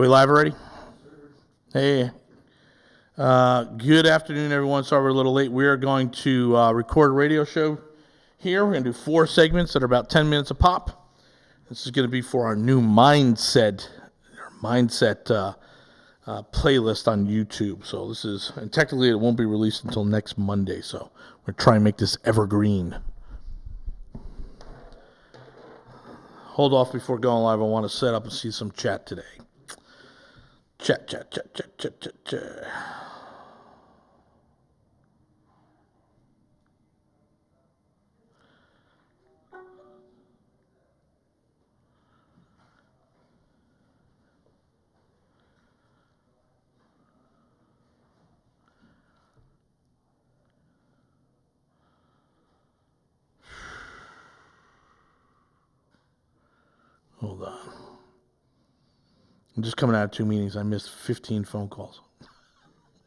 we live already? Hey. Good afternoon, everyone. Sorry we're a little late. We are going to record a radio show here. We're going to do 4 segments that are about 10 minutes a pop. This is going to be for our new mindset playlist on YouTube. So this is, and technically it won't be released until next Monday. So we're trying to make this evergreen. Hold off before going live. I want to set up and see some chat today. Chat. Hold on. I'm just coming out of 2 meetings. I missed 15 phone calls.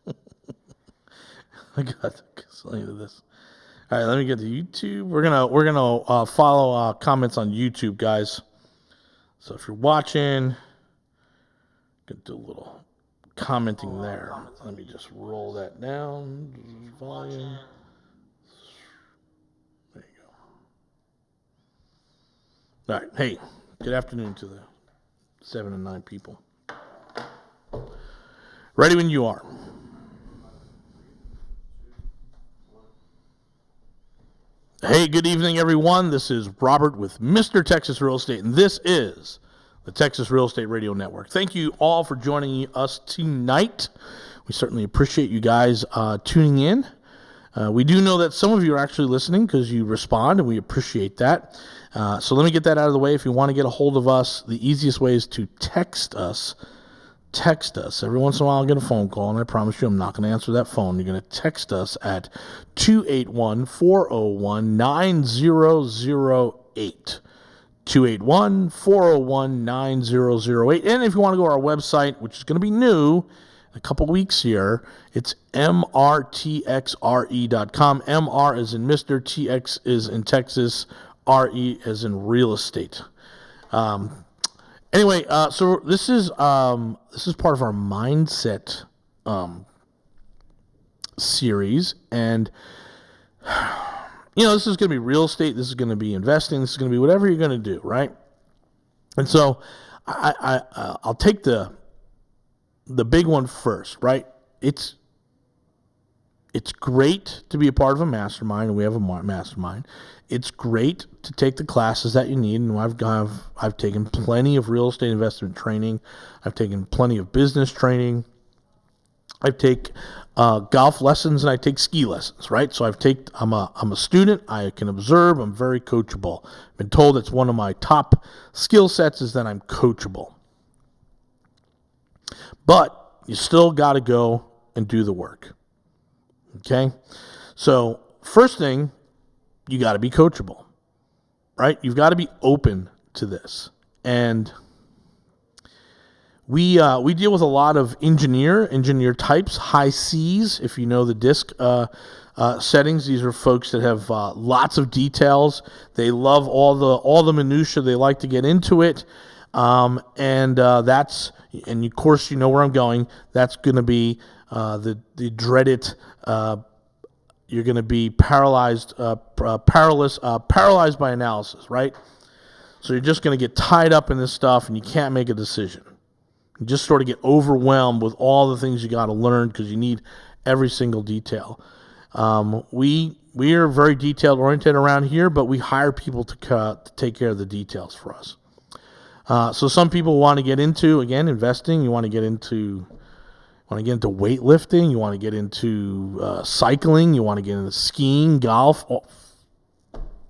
I got to this. All right, let me get to YouTube. We're gonna follow comments on YouTube, guys. So if you're watching, gonna do a little commenting there. Let me just roll that down. Volume. There you go. All right. Hey, good afternoon to the 7 and 9 people. Ready when you are. Hey, good evening, everyone. This is Robert with Mr. Texas Real Estate, and this is the Texas Real Estate Radio Network. Thank you all for joining us tonight. We certainly appreciate you guys tuning in. We do know that some of you are actually listening because you respond, and we appreciate that. So let me get that out of the way. If you want to get a hold of us, the easiest way is to text us. Every once in a while I'll get a phone call, and I promise you I'm not going to answer that phone. You're going to text us at 281-401-9008. 281-401-9008. And if you want to go to our website, which is going to be new in a couple weeks here, it's mrtxre.com. MR is in Mr. TX is in Texas. RE as in real estate. Anyway, so this is part of our mindset series, and this is going to be real estate. This is going to be investing. This is going to be whatever you're going to do, right? And so I'll take the big one first, right? It's great to be a part of a mastermind, and we have a mastermind. It's great to take the classes that you need, and I've taken plenty of real estate investment training. I've taken plenty of business training. I take golf lessons, and I take ski lessons, right? So I'm a student. I can observe. I'm very coachable. I've been told it's one of my top skill sets is that I'm coachable. But you still got to go and do the work. Okay? So first thing, you got to be coachable, right? You've got to be open to this. And we deal with a lot of engineer types, high C's, if you know the DISC settings. These are folks that have lots of details. They love all the minutia. They like to get into it. And of course, you know where I'm going. That's going to be the dreaded. You're going to be paralyzed by analysis, right? So you're just going to get tied up in this stuff, and you can't make a decision. You just sort of get overwhelmed with all the things you got to learn because you need every single detail. We are very detail oriented around here, but we hire people to take care of the details for us. So some people want to get into, again, investing. You want to get into weightlifting. You want to get into cycling. You want to get into skiing, golf,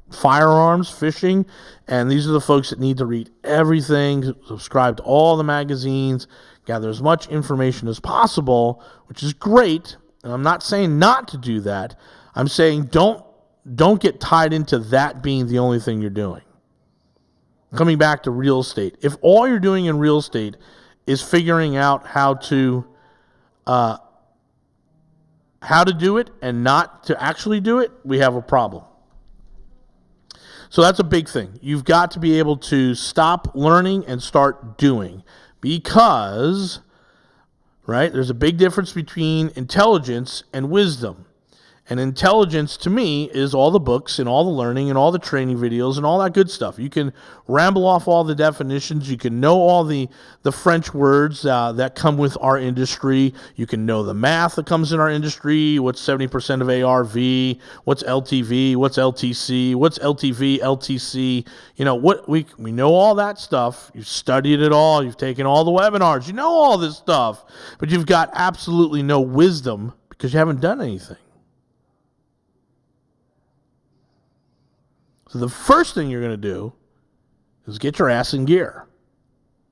firearms, fishing. And these are the folks that need to read everything, subscribe to all the magazines, gather as much information as possible, which is great. And I'm not saying not to do that. I'm saying don't get tied into that being the only thing you're doing. Coming back to real estate. If all you're doing in real estate is figuring out how to do it and not to actually do it, we have a problem. So that's a big thing. You've got to be able to stop learning and start doing. Because, right, there's a big difference between intelligence and wisdom. And intelligence, to me, is all the books and all the learning and all the training videos and all that good stuff. You can ramble off all the definitions. You can know all the French words that come with our industry. You can know the math that comes in our industry. What's 70% of ARV? What's LTV? What's LTC? What's LTV, LTC? You know, what we know all that stuff. You've studied it all. You've taken all the webinars. You know all this stuff. But you've got absolutely no wisdom because you haven't done anything. So the first thing you're going to do is get your ass in gear,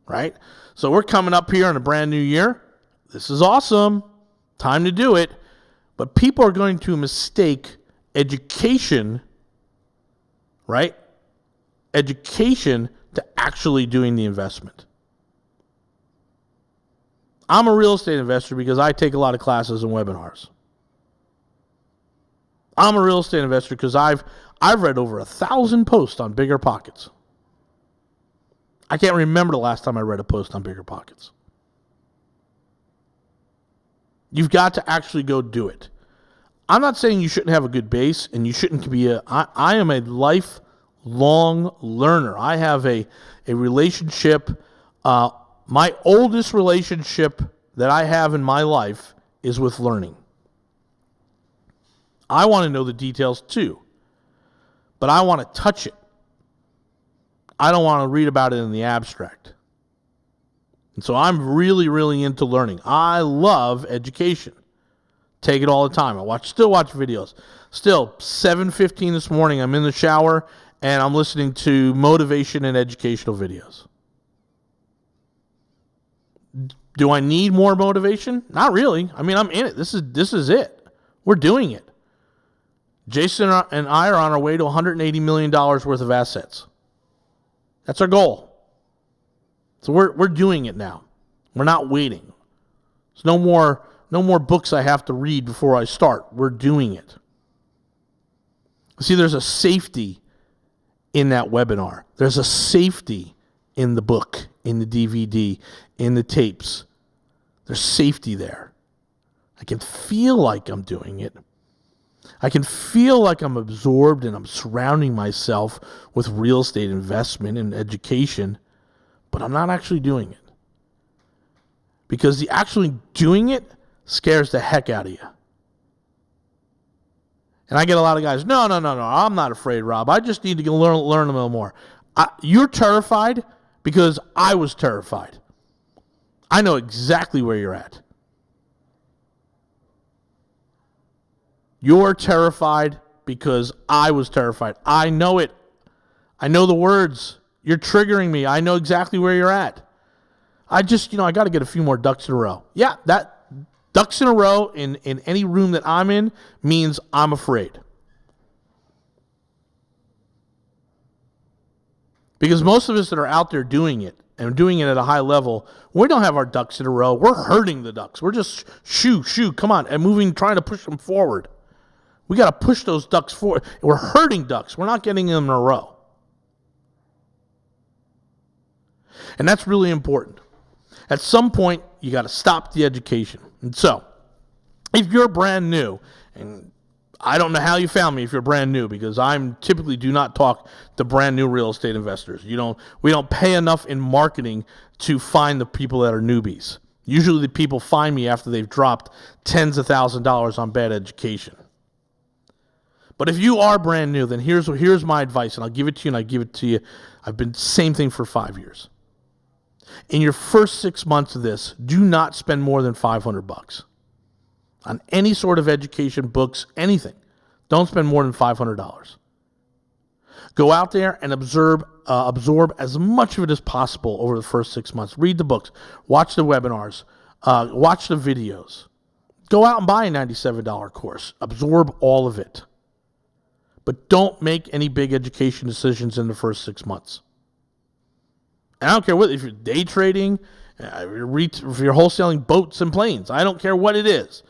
right? So we're coming up here in a brand new year. This is awesome. Time to do it. But people are going to mistake education, right? Education to actually doing the investment. I'm a real estate investor because I take a lot of classes and webinars. I'm a real estate investor because I've read over 1,000 posts on Bigger Pockets. I can't remember the last time I read a post on Bigger Pockets. You've got to actually go do it. I'm not saying you shouldn't have a good base and you shouldn't be I am a lifelong learner. I have a relationship. My oldest relationship that I have in my life is with learning. I want to know the details too, but I want to touch it. I don't want to read about it in the abstract. And so I'm really, really into learning. I love education. Take it all the time. Still watch videos. Still, 7:15 this morning, I'm in the shower, and I'm listening to motivation and educational videos. Do I need more motivation? Not really. I mean, I'm in it. This is it. We're doing it. Jason and I are on our way to $180 million worth of assets. That's our goal. So we're doing it now. We're not waiting. There's no more books I have to read before I start. We're doing it. See, there's a safety in that webinar. There's a safety in the book, in the DVD, in the tapes. There's safety there. I can feel like I'm doing it. I can feel like I'm absorbed and I'm surrounding myself with real estate investment and education, but I'm not actually doing it. Because the actually doing it scares the heck out of you. And I get a lot of guys, no, I'm not afraid, Rob. I just need to learn a little more. You're terrified because I was terrified. I know exactly where you're at. You're terrified because I was terrified. I know it. I know the words. You're triggering me. I know exactly where you're at. I got to get a few more ducks in a row. Yeah, that ducks in a row in any room that I'm in means I'm afraid. Because most of us that are out there doing it, and doing it at a high level, we don't have our ducks in a row. We're herding the ducks. We're just shoo, come on, and moving, trying to push them forward. We got to push those ducks forward. We're herding ducks. We're not getting them in a row. And that's really important. At some point, you got to stop the education. And so, if you're brand new, and I don't know how you found me if you're brand new, because I'm typically do not talk to brand new real estate investors. We don't pay enough in marketing to find the people that are newbies. Usually the people find me after they've dropped tens of thousands of dollars on bad education. But if you are brand new, then here's my advice, and I'll give it to you, and I give it to you. I've been same thing for 5 years. In your first 6 months of this, do not spend more than $500 on any sort of education, books, anything. Don't spend more than $500. Go out there and absorb as much of it as possible over the first 6 months. Read the books, watch the webinars, watch the videos. Go out and buy a $97 course. Absorb all of it. But don't make any big education decisions in the first 6 months. And I don't care if you're day trading, if you're wholesaling boats and planes. I don't care what it is.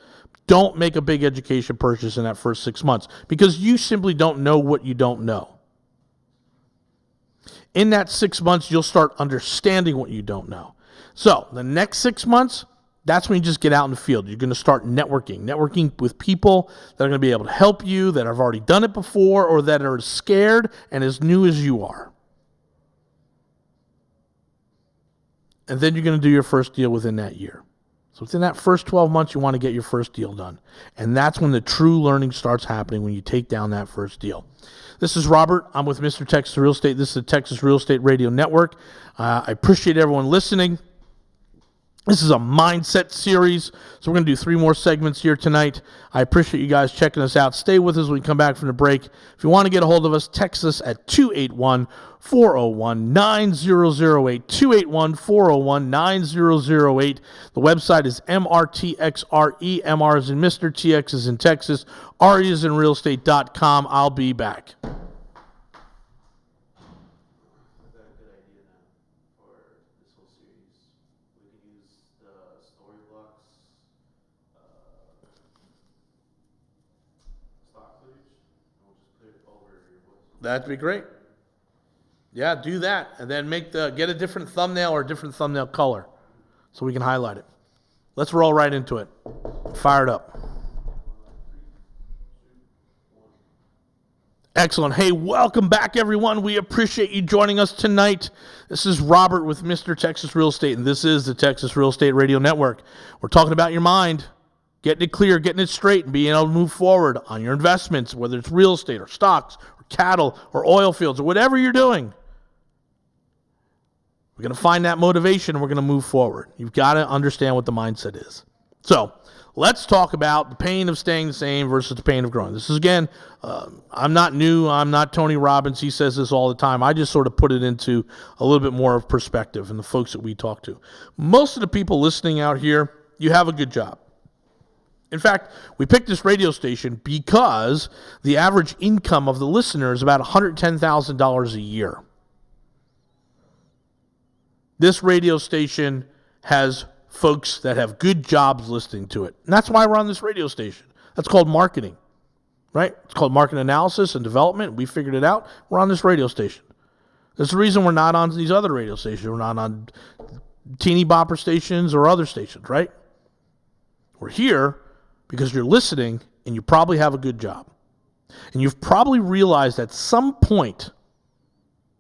Don't make a big education purchase in that first 6 months because you simply don't know what you don't know. In that 6 months, you'll start understanding what you don't know. So the next 6 months, that's when you just get out in the field. You're going to start networking with people that are going to be able to help you, that have already done it before, or that are scared and as new as you are. And then you're going to do your first deal within that year. So within that first 12 months, you want to get your first deal done. And that's when the true learning starts happening, when you take down that first deal. This is Robert. I'm with Mr. Texas Real Estate. This is the Texas Real Estate Radio Network. I appreciate everyone listening. This is a mindset series, so we're going to do 3 more segments here tonight. I appreciate you guys checking us out. Stay with us when we come back from the break. If you want to get a hold of us, text us at 281-401-9008, 281-401-9008. The website is MRTXRE, MR is in Mr., TX is in Texas, RE is in realestate.com. I'll be back. That'd be great. Yeah, do that, and then get a different thumbnail or a different thumbnail color, so we can highlight it. Let's roll right into it. Fire it up. Excellent. Hey, welcome back, everyone. We appreciate you joining us tonight. This is Robert with Mr. Texas Real Estate, and this is the Texas Real Estate Radio Network. We're talking about your mind, getting it clear, getting it straight, and being able to move forward on your investments, whether it's real estate or stocks, cattle or oil fields or whatever you're doing. We're going to find that motivation and we're going to move forward. You've got to understand what the mindset is. So let's talk about the pain of staying the same versus the pain of growing. This is, again, I'm not new. I'm not Tony Robbins. He says this all the time. I just sort of put it into a little bit more of perspective and the folks that we talk to. Most of the people listening out here, you have a good job. In fact, we picked this radio station because the average income of the listener is about $110,000 a year. This radio station has folks that have good jobs listening to it. And that's why we're on this radio station. That's called marketing, right? It's called market analysis and development. We figured it out. We're on this radio station. That's the reason we're not on these other radio stations. We're not on teeny bopper stations or other stations, right? We're here because you're listening and you probably have a good job. And you've probably realized at some point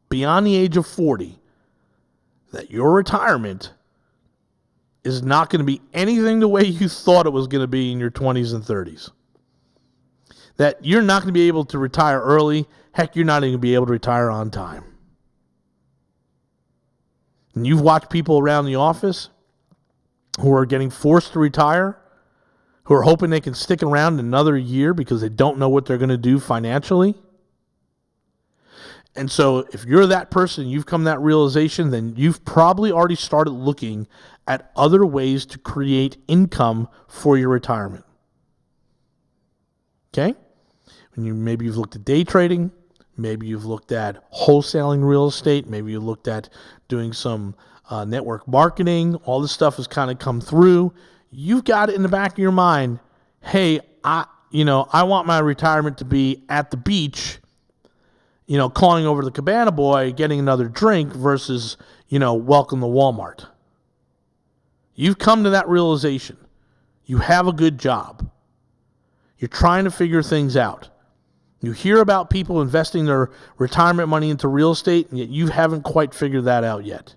beyond the age of 40 that your retirement is not going to be anything the way you thought it was going to be in your 20s and 30s. That you're not going to be able to retire early. Heck, you're not even going to be able to retire on time. And you've watched people around the office who are getting forced to retire, who are hoping they can stick around another year because they don't know what they're going to do financially. And so if you're that person, you've come to that realization, then you've probably already started looking at other ways to create income for your retirement. Okay? Maybe you've looked at day trading. Maybe you've looked at wholesaling real estate. Maybe you looked at doing some network marketing. All this stuff has kind of come through. You've got it in the back of your mind, hey, I want my retirement to be at the beach, calling over the cabana boy, getting another drink versus, welcome to Walmart. You've come to that realization. You have a good job. You're trying to figure things out. You hear about people investing their retirement money into real estate, and yet you haven't quite figured that out yet.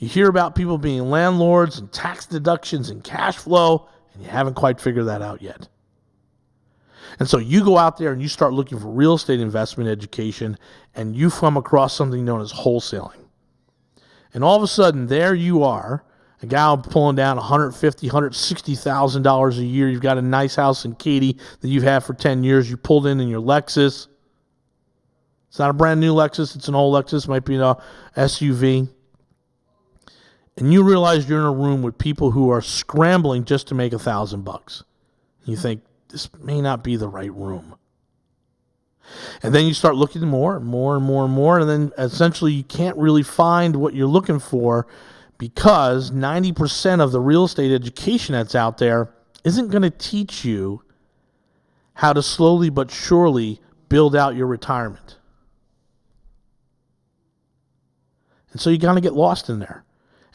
You hear about people being landlords and tax deductions and cash flow, and you haven't quite figured that out yet. And so you go out there and you start looking for real estate investment education, and you come across something known as wholesaling. And all of a sudden, there you are, a guy pulling down $150,000, $160,000 a year. You've got a nice house in Katy that you've had for 10 years. You pulled in your Lexus. It's not a brand new Lexus. It's an old Lexus. It might be an SUV. And you realize you're in a room with people who are scrambling just to make $1,000. You think, this may not be the right room. And then you start looking more and more and more and more, and then essentially you can't really find what you're looking for because 90% of the real estate education that's out there isn't going to teach you how to slowly but surely build out your retirement. And so you kind of get lost in there.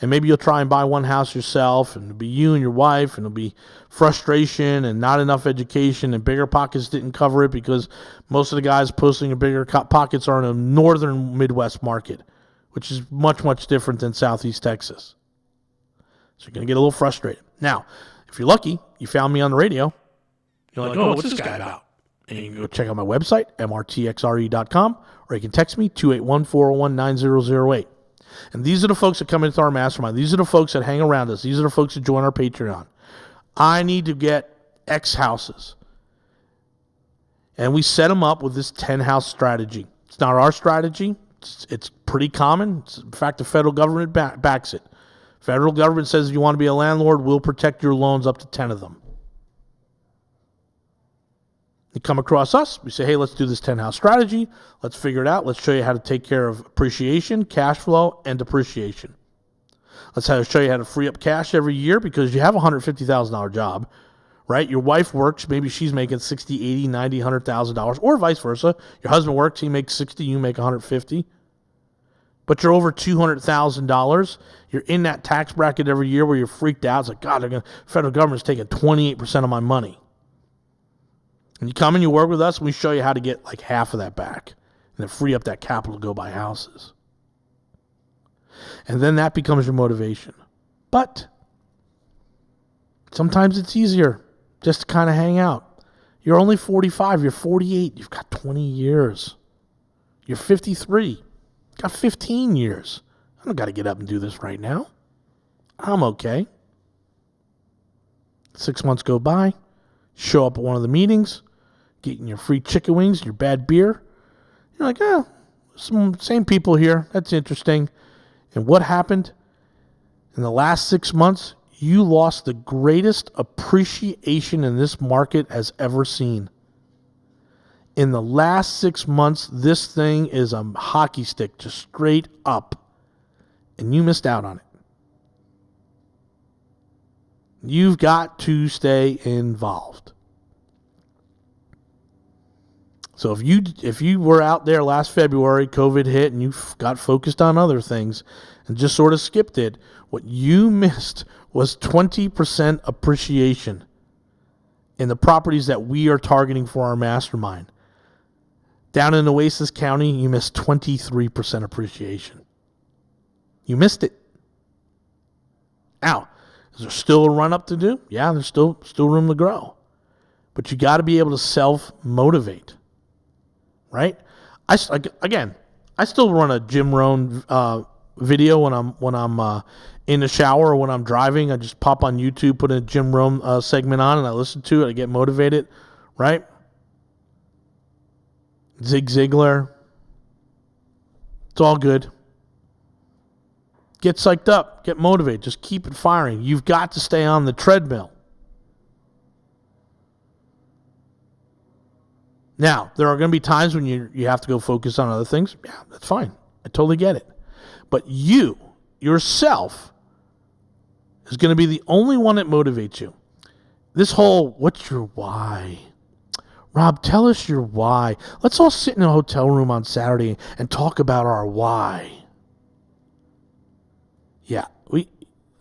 And maybe you'll try and buy one house yourself, and it'll be you and your wife, and it'll be frustration and not enough education, and Bigger Pockets didn't cover it because most of the guys posting in Bigger Pockets are in a northern Midwest market, which is much, much different than Southeast Texas. So you're going to get a little frustrated. Now, if you're lucky, you found me on the radio. You're like, oh, what's this guy about? And you can go check out my website, mrtxre.com, or you can text me, 281-401-9008. And these are the folks that come into our mastermind. These are the folks that hang around us. These are the folks that join our Patreon. I need to get X houses. And we set them up with this 10-house strategy. It's not our strategy. It's pretty common. In fact, the federal government backs it. Federal government says if you want to be a landlord, we'll protect your loans up to 10 of them. You come across us, we say, hey, let's do this 10-house strategy. Let's figure it out. Let's show you how to take care of appreciation, cash flow, and depreciation. Let's show you how to free up cash every year because you have a $150,000 job, right? Your wife works, maybe she's making $60,000, $80,000, $90,000, $100,000, or vice versa. Your husband works, he makes $60,000, you make $150,000. But you're over $200,000. You're in that tax bracket every year where you're freaked out. It's like, God, the federal government's taking 28% of my money. And you come and you work with us, and we show you how to get like half of that back and then free up that capital to go buy houses. And then that becomes your motivation. But sometimes it's easier just to kind of hang out. You're only 45. You're 48. You've got 20 years. You're 53. You've got 15 years. I don't got to get up and do this right now. I'm okay. 6 months go by. Show up at one of the meetings. Getting your free chicken wings, your bad beer. You're like, some same people here. That's interesting. And what happened? In the last 6 months, you lost the greatest appreciation in this market has ever seen. In the last 6 months, this thing is a hockey stick, just straight up. And you missed out on it. You've got to stay involved. So if you were out there last February, COVID hit, and you got focused on other things and just sort of skipped it, what you missed was 20% appreciation in the properties that we are targeting for our mastermind. Down in Oasis County, you missed 23% appreciation. You missed it. Now, is there still a run-up to do? Yeah, there's still room to grow. But you got to be able to self-motivate. Right? I still run a Jim Rohn video when I'm in the shower or when I'm driving. I just pop on YouTube, put a Jim Rohn segment on, and I listen to it. I get motivated, right? Zig Ziglar. It's all good. Get psyched up. Get motivated. Just keep it firing. You've got to stay on the treadmill. Now, there are going to be times when you have to go focus on other things. Yeah, that's fine. I totally get it. But you, yourself, is going to be the only one that motivates you. This whole, what's your why? Rob, tell us your why. Let's all sit in a hotel room on Saturday and talk about our why. Yeah,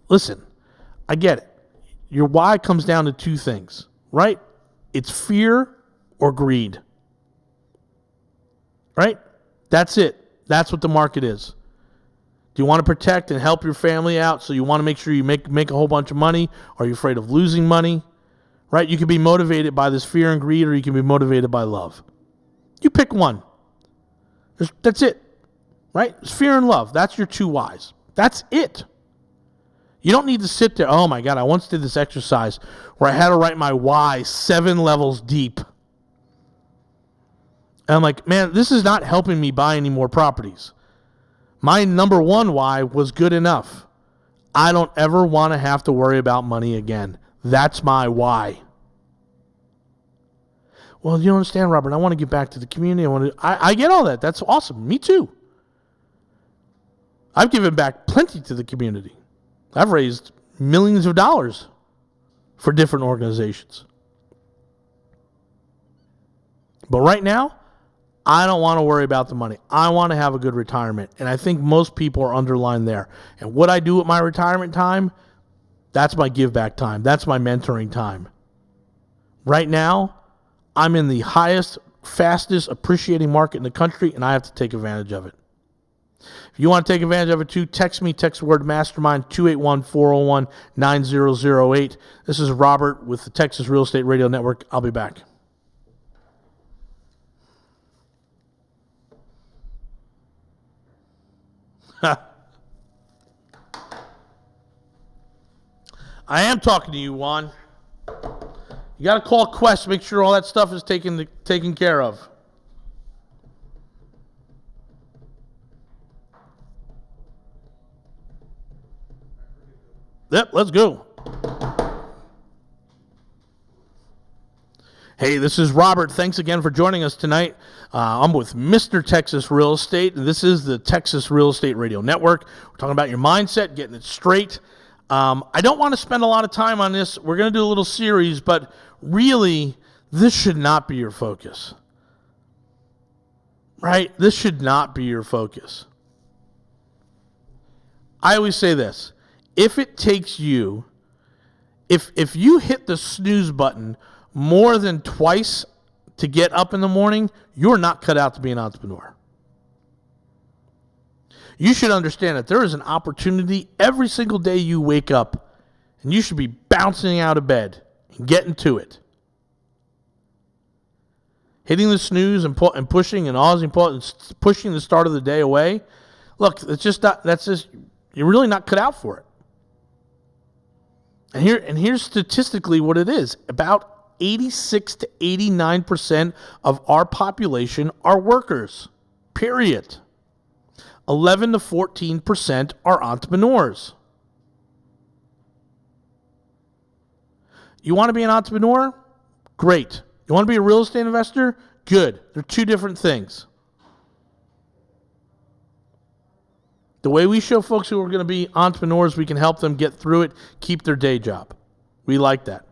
listen, I get it. Your why comes down to two things, right? It's fear or greed. Right? That's it. That's what the market is. Do you want to protect and help your family out, so you want to make sure you make a whole bunch of money? Are you afraid of losing money? Right? You can be motivated by this fear and greed, or you can be motivated by love. You pick one. That's it. Right? It's fear and love. That's your two whys. That's it. You don't need to sit there. Oh my God, I once did this exercise where I had to write my why 7 levels deep. And I'm like, man, this is not helping me buy any more properties. My number one why was good enough. I don't ever want to have to worry about money again. That's my why. Well, you don't understand, Robert. I want to get back to the community. I get all that. That's awesome. Me too. I've given back plenty to the community. I've raised millions of dollars for different organizations. But right now, I don't want to worry about the money. I want to have a good retirement. And I think most people are underlined there. And what I do with my retirement time, that's my give back time. That's my mentoring time. Right now, I'm in the highest, fastest appreciating market in the country, and I have to take advantage of it. If you want to take advantage of it too, text me, text the word mastermind, 281-401-9008. This is Robert with the Texas Real Estate Radio Network. I'll be back. I am talking to you, Juan. You got to call Quest, make sure all that stuff is taken care of. Yep, let's go. Hey, this is Robert. Thanks again for joining us tonight. I'm with Mr. Texas Real Estate, and this is the Texas Real Estate Radio Network. We're talking about your mindset, getting it straight. I don't want to spend a lot of time on this. We're going to do a little series, but really, this should not be your focus. Right? This should not be your focus. I always say this. If it takes you, if you hit the snooze button more than twice to get up in the morning, you're not cut out to be an entrepreneur. You should understand that there is an opportunity every single day you wake up, and you should be bouncing out of bed and getting to it. Hitting the snooze and pushing and pushing the start of the day away. Look, it's just not, you're really not cut out for it. And here's statistically what it is. About 86 to 89% of our population are workers. Period. 11 to 14% are entrepreneurs. You want to be an entrepreneur? Great. You want to be a real estate investor? Good. They're two different things. The way we show folks who are going to be entrepreneurs, we can help them get through it, keep their day job. We like that.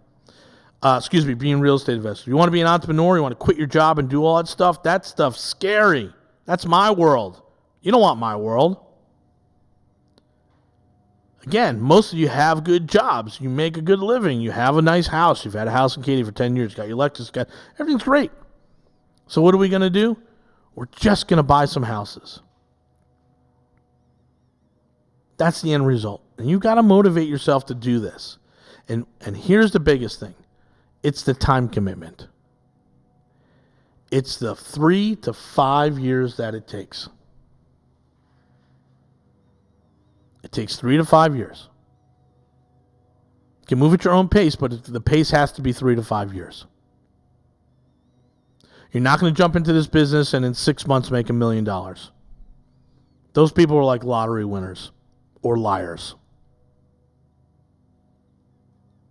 Being a real estate investor. You want to be an entrepreneur, you want to quit your job and do all that stuff? That stuff's scary. That's my world. You don't want my world. Again, most of you have good jobs. You make a good living. You have a nice house. You've had a house in Katy for 10 years. You got your Lexus. Everything's great. So what are we going to do? We're just going to buy some houses. That's the end result. And you've got to motivate yourself to do this. And here's the biggest thing. It's the time commitment. It's the 3 to 5 years that it takes. It takes 3 to 5 years. You can move at your own pace, but the pace has to be 3 to 5 years. You're not going to jump into this business and in 6 months make $1 million. Those people are like lottery winners or liars.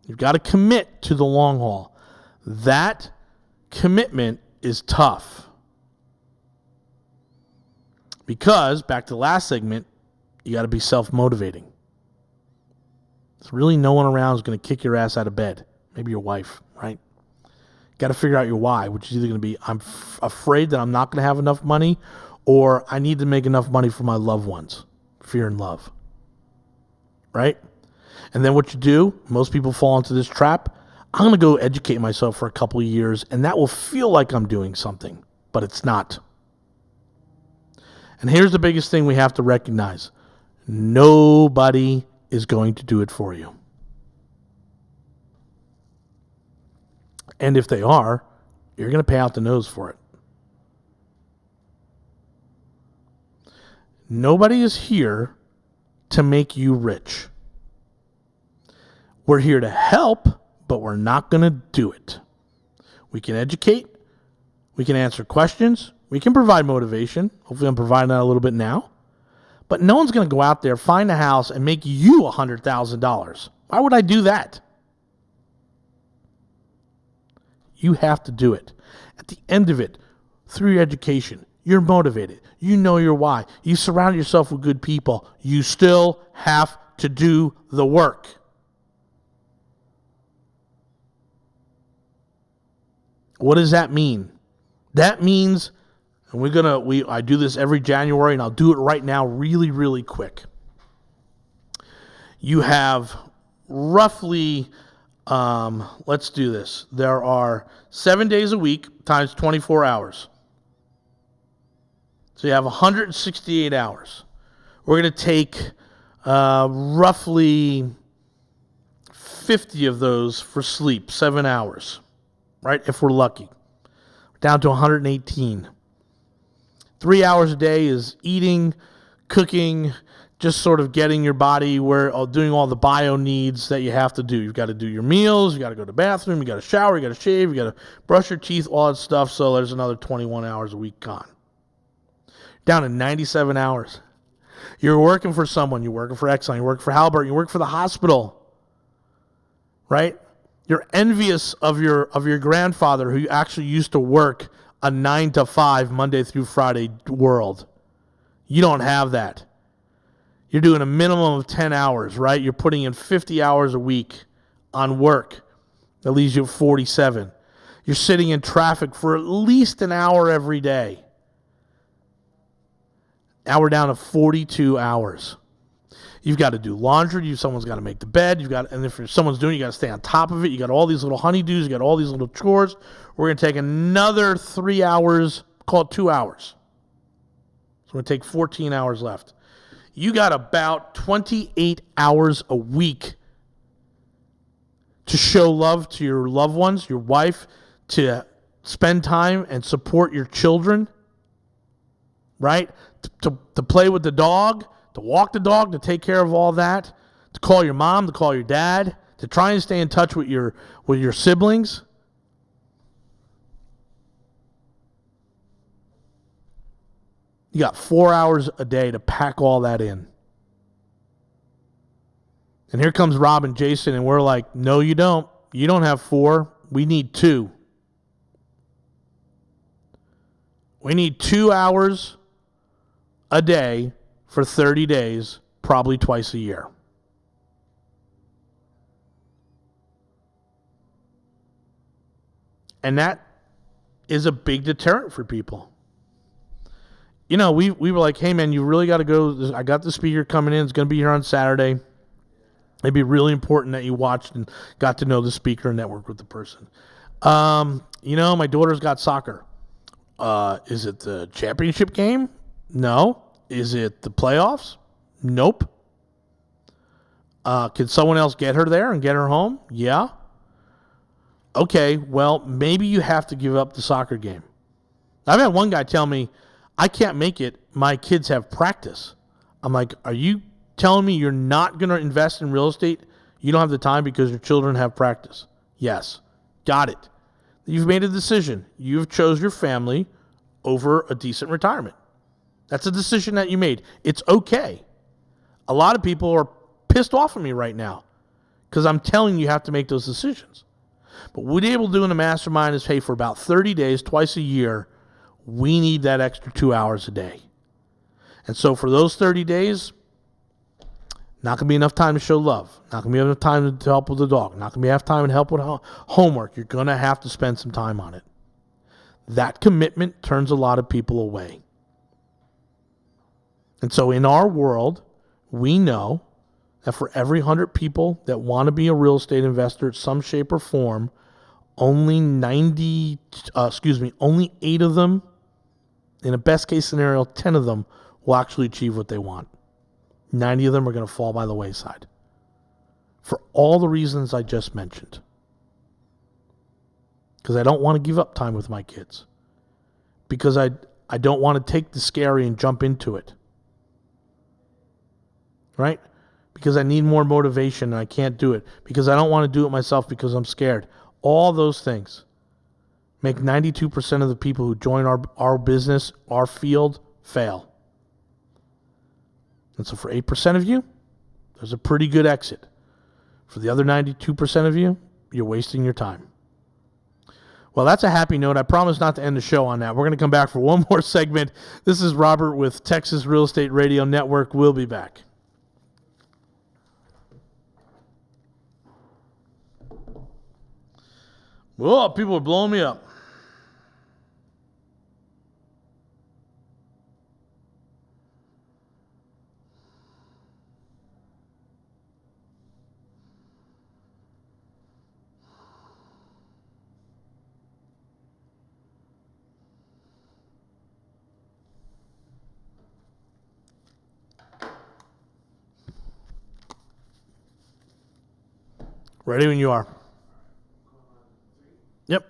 You've got to commit to the long haul. That commitment is tough. Because, back to the last segment, you got to be self-motivating. There's really no one around who's going to kick your ass out of bed. Maybe your wife, right? You got to figure out your why, which is either going to be, I'm afraid that I'm not going to have enough money, or I need to make enough money for my loved ones. Fear and love. Right? And then what you do, most people fall into this trap. I'm going to go educate myself for a couple of years, and that will feel like I'm doing something, but it's not. And here's the biggest thing we have to recognize. Nobody is going to do it for you. And if they are, you're going to pay out the nose for it. Nobody is here to make you rich. We're here to help, but we're not going to do it. We can educate. We can answer questions. We can provide motivation. Hopefully I'm providing that a little bit now. But no one's going to go out there, find a house, and make you $100,000. Why would I do that? You have to do it. At the end of it, through your education, you're motivated. You know your why. You surround yourself with good people. You still have to do the work. What does that mean? That means And I do this every January, and I'll do it right now really, really quick. You have roughly, let's do this. There are 7 days a week times 24 hours. So you have 168 hours. We're going to take roughly 50 of those for sleep, 7 hours, right? If we're lucky. Down to 118. 3 hours a day is eating, cooking, just sort of getting your body doing all the bio needs that you have to do. You've got to do your meals, you got to go to the bathroom, you got to shower, you got to shave, you got to brush your teeth, all that stuff. So there's another 21 hours a week gone. Down to 97 hours. You're working for someone. You're working for Exxon. You're working for Halliburton. You work for the hospital, right? You're envious of your grandfather who actually used to work a 9 to 5 Monday through Friday world. You don't have that. You're doing a minimum of 10 hours, right? You're putting in 50 hours a week on work. That leaves you at 47. You're sitting in traffic for at least an hour every day. Now we're down to 42 hours. You've got to do laundry. Someone's got to make the bed. And if someone's doing it, you got to stay on top of it. You got all these little honeydews. You got all these little chores. We're going to take another 3 hours, call it 2 hours. So we're going to take 14 hours left. You got about 28 hours a week to show love to your loved ones, your wife, to spend time and support your children, right? To play with the dog, to walk the dog, to take care of all that, to call your mom, to call your dad, to try and stay in touch with your siblings. You got 4 hours a day to pack all that in. And here comes Rob and Jason, and we're like, no, you don't. You don't have 4. We need 2. We need 2 hours a day for 30 days, probably twice a year. And that is a big deterrent for people. You know, we were like, hey, man, you really got to go. I got the speaker coming in. It's going to be here on Saturday. It'd be really important that you watched and got to know the speaker and network with the person. You know, my daughter's got soccer. Is it the championship game? No. Is it the playoffs? Nope. Can someone else get her there and get her home? Yeah. Okay, well, maybe you have to give up the soccer game. I've had one guy tell me, I can't make it. My kids have practice. I'm like, are you telling me you're not going to invest in real estate? You don't have the time because your children have practice. Yes. Got it. You've made a decision. You've chose your family over a decent retirement. That's a decision that you made. It's okay. A lot of people are pissed off at me right now because I'm telling you have to make those decisions. But what we're able to do in the mastermind is, hey, for about 30 days, twice a year, we need that extra 2 hours a day. And so for those 30 days, not going to be enough time to show love. Not going to be enough time to help with the dog. Not going to be enough time to help with homework. You're going to have to spend some time on it. That commitment turns a lot of people away. And so in our world, we know that for every 100 people that want to be a real estate investor in some shape or form, only 8 of them, in a best case scenario, 10 of them will actually achieve what they want. 90 of them are going to fall by the wayside for all the reasons I just mentioned. Because I don't want to give up time with my kids. Because I don't want to take the scary and jump into it. Right? Because I need more motivation and I can't do it. Because I don't want to do it myself because I'm scared. All those things make 92% of the people who join our business, our field, fail. And so for 8% of you, there's a pretty good exit. For the other 92% of you, you're wasting your time. Well, that's a happy note. I promise not to end the show on that. We're going to come back for one more segment. This is Robert with Texas Real Estate Radio Network. We'll be back. Whoa, people are blowing me up. Ready when you are. Yep.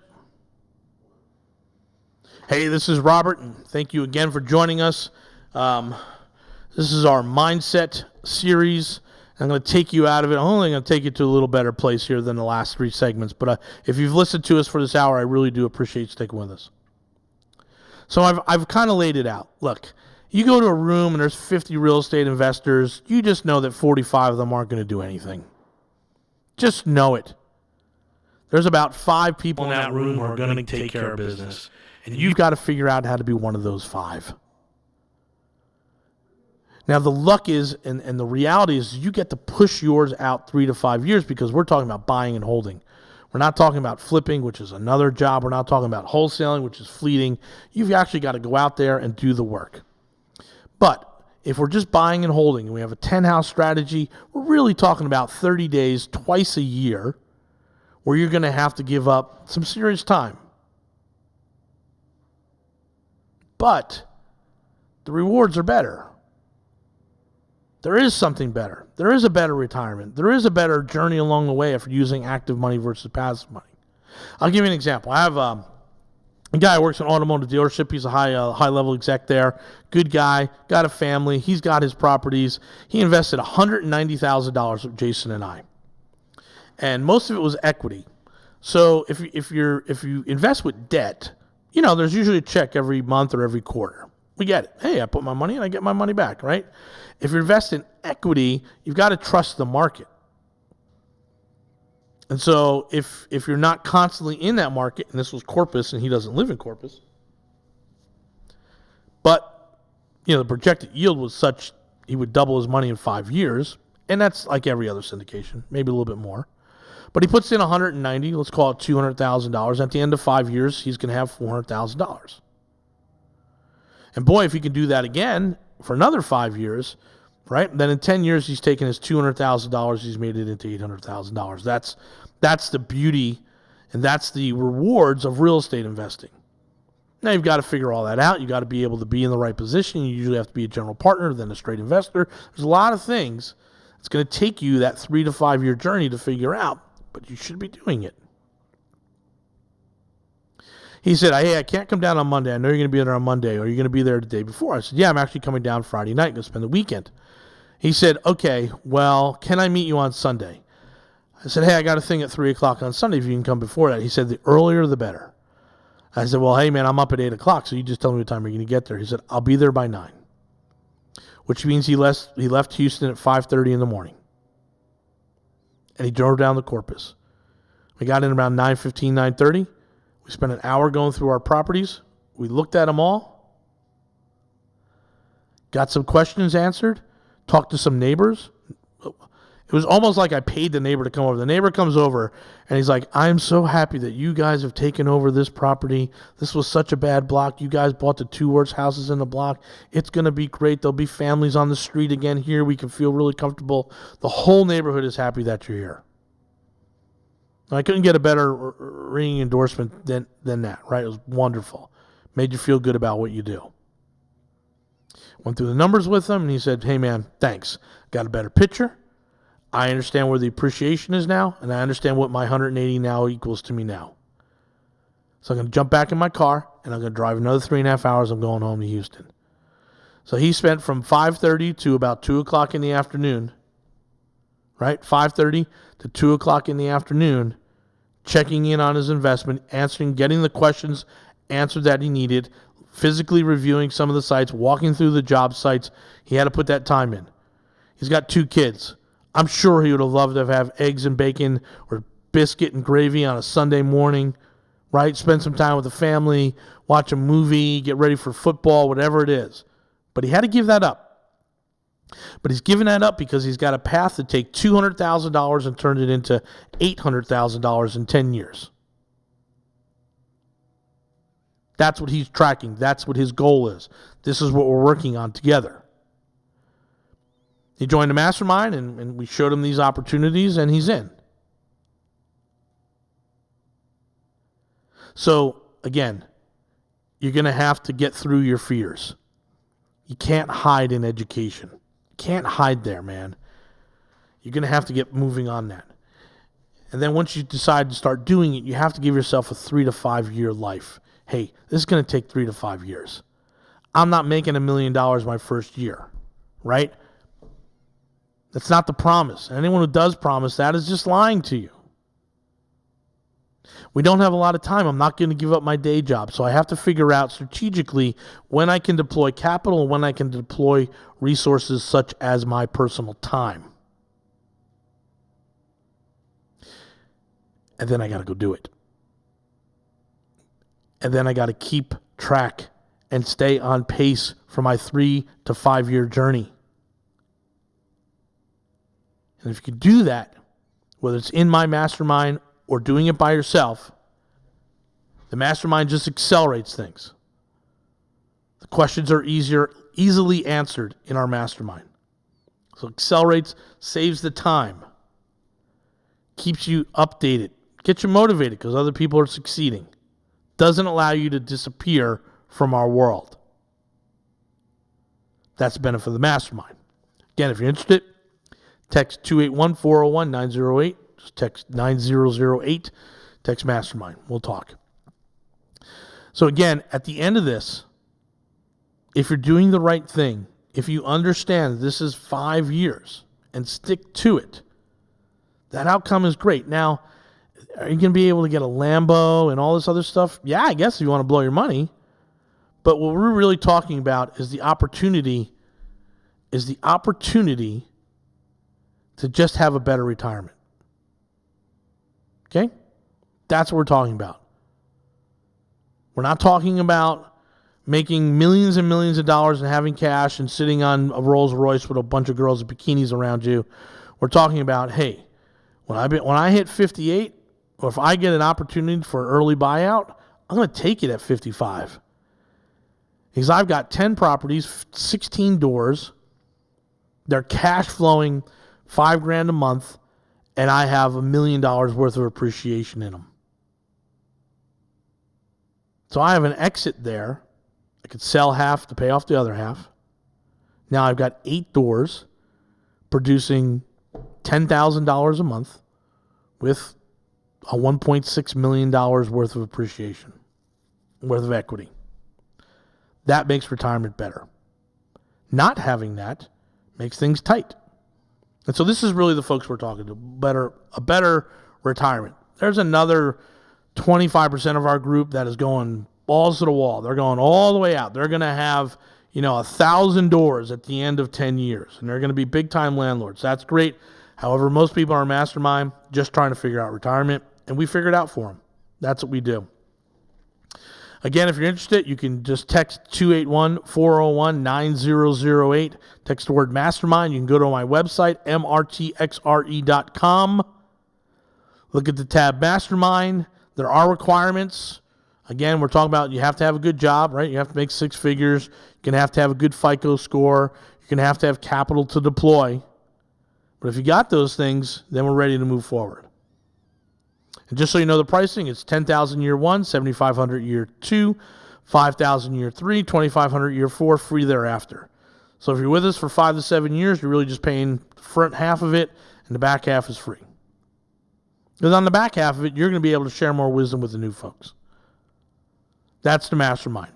Hey, this is Robert, and thank you again for joining us. This is our mindset series. I'm going to take you out of it. I'm only going to take you to a little better place here than the last 3 segments. But if you've listened to us for this hour, I really do appreciate you sticking with us. So I've kind of laid it out. Look, you go to a room and there's 50 real estate investors. You just know that 45 of them aren't going to do anything. Just know it. There's about 5 people in that room who are going to take care of business. And you've got to figure out how to be one of those 5. Now, the luck is, and the reality is, you get to push yours out 3 to 5 years because we're talking about buying and holding. We're not talking about flipping, which is another job. We're not talking about wholesaling, which is fleeting. You've actually got to go out there and do the work. But if we're just buying and holding and we have a 10-house strategy, we're really talking about 30 days, twice a year, where you're going to have to give up some serious time. But the rewards are better. There is something better. There is a better retirement. There is a better journey along the way if you're using active money versus passive money. I'll give you an example. I have a guy who works in an automotive dealership. He's a high-level exec there. Good guy. Got a family. He's got his properties. He invested $190,000 with Jason and I. And most of it was equity. So if you invest with debt, there's usually a check every month or every quarter. We get it. Hey, I put my money in, I get my money back, right? If you invest in equity, you've got to trust the market. And so if you're not constantly in that market, and this was Corpus, and he doesn't live in Corpus, but the projected yield was such he would double his money in 5 years, and that's like every other syndication, maybe a little bit more. But he puts in $190, let's call it $200,000. At the end of 5 years, he's going to have $400,000. And boy, if he can do that again for another 5 years, right? Then in 10 years, he's taken his $200,000, he's made it into $800,000. That's the beauty, and that's the rewards of real estate investing. Now, you've got to figure all that out. You've got to be able to be in the right position. You usually have to be a general partner, then a straight investor. There's a lot of things. It's going to take you that 3 to 5 year journey to figure out, but you should be doing it. He said, hey, I can't come down on Monday. I know you're going to be there on Monday, or you're going to be there the day before. I said, yeah, I'm actually coming down Friday night. I'm going to spend the weekend. He said, okay, well, can I meet you on Sunday? I said, hey, I got a thing at 3 o'clock on Sunday if you can come before that. He said, the earlier the better. I said, well, hey, man, I'm up at 8 o'clock, so you just tell me what time you're going to get there. He said, I'll be there by 9, which means he left Houston at 5:30 in the morning, and he drove down to Corpus. We got in around 9:15, 9:30. We spent an hour going through our properties. We looked at them all, got some questions answered, talked to some neighbors. It was almost like I paid the neighbor to come over. The neighbor comes over, and he's like, I'm so happy that you guys have taken over this property. This was such a bad block. You guys bought the 2 worst houses in the block. It's going to be great. There'll be families on the street again here. We can feel really comfortable. The whole neighborhood is happy that you're here. I couldn't get a better ringing endorsement than that, right? It was wonderful. Made you feel good about what you do. Went through the numbers with him, and he said, hey, man, thanks. Got a better picture. I understand where the appreciation is now, and I understand what my 180 now equals to me now. So I'm going to jump back in my car, and I'm going to drive another 3.5 hours. I'm going home to Houston. So he spent from 5:30 to about 2 o'clock in the afternoon, right? 5:30 to 2 o'clock in the afternoon, checking in on his investment, getting the questions answered that he needed, physically reviewing some of the sites, walking through the job sites. He had to put that time in. He's got 2 kids. I'm sure he would have loved to have eggs and bacon or biscuit and gravy on a Sunday morning, right? Spend some time with the family, watch a movie, get ready for football, whatever it is. But he had to give that up. But he's given that up because he's got a path to take $200,000 and turn it into $800,000 in 10 years. That's what he's tracking. That's what his goal is. This is what we're working on together. He joined a mastermind, and we showed him these opportunities, and he's in. So, again, you're going to have to get through your fears. You can't hide in education. You can't hide there, man. You're going to have to get moving on that. And then once you decide to start doing it, you have to give yourself a 3 to 5 year life. Hey, this is going to take 3 to 5 years. I'm not making $1 million my first year, right? That's not the promise. Anyone who does promise that is just lying to you. We don't have a lot of time. I'm not going to give up my day job. So I have to figure out strategically when I can deploy capital and when I can deploy resources such as my personal time. And then I got to go do it. And then I got to keep track and stay on pace for my 3 to 5 year journey. And if you can do that, whether it's in my mastermind or doing it by yourself, the mastermind just accelerates things. The questions are easily answered in our mastermind. So accelerates, saves the time, keeps you updated, gets you motivated because other people are succeeding. Doesn't allow you to disappear from our world. That's the benefit of the mastermind. Again, if you're interested, text 281-401-908. Just text 9008. Text mastermind. We'll talk. So again, at the end of this, if you're doing the right thing, if you understand that this is 5 years and stick to it, that outcome is great. Now, are you going to be able to get a Lambo and all this other stuff? Yeah, I guess if you want to blow your money. But what we're really talking about is the opportunity to just have a better retirement. Okay? That's what we're talking about. We're not talking about making millions and millions of dollars and having cash and sitting on a Rolls Royce with a bunch of girls with bikinis around you. We're talking about, hey, when I hit 58, or if I get an opportunity for an early buyout, I'm going to take it at 55. Because I've got 10 properties, 16 doors. They're cash flowing $5,000 a month, and I have $1 million worth of appreciation in them. So I have an exit there. I could sell half to pay off the other half. Now I've got 8 doors producing $10,000 a month with a $1.6 million worth of appreciation, worth of equity. That makes retirement better. Not having that makes things tight. And so this is really the folks we're talking to, a better retirement. There's another 25% of our group that is going balls to the wall. They're going all the way out. They're going to have, 1,000 doors at the end of 10 years, and they're going to be big-time landlords. That's great. However, most people are mastermind just trying to figure out retirement, and we figure it out for them. That's what we do. Again, if you're interested, you can just text 281-401-9008. Text the word mastermind. You can go to my website, mrtxre.com. Look at the tab mastermind. There are requirements. Again, we're talking about you have to have a good job, right? You have to make 6 figures. You're going to have a good FICO score. You're going to have capital to deploy. But if you got those things, then we're ready to move forward. And just so you know the pricing, it's $10,000 year 1, $7,500 year 2, $5,000 year 3, $2,500 year 4, free thereafter. So if you're with us for 5 to 7 years, you're really just paying the front half of it, and the back half is free. Because on the back half of it, you're going to be able to share more wisdom with the new folks. That's the mastermind.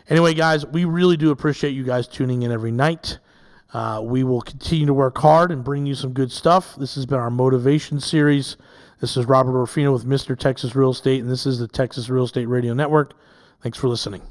Anyway, guys, we really do appreciate you guys tuning in every night. We will continue to work hard and bring you some good stuff. This has been our motivation series. This is Robert Orfino with Mr. Texas Real Estate, and this is the Texas Real Estate Radio Network. Thanks for listening.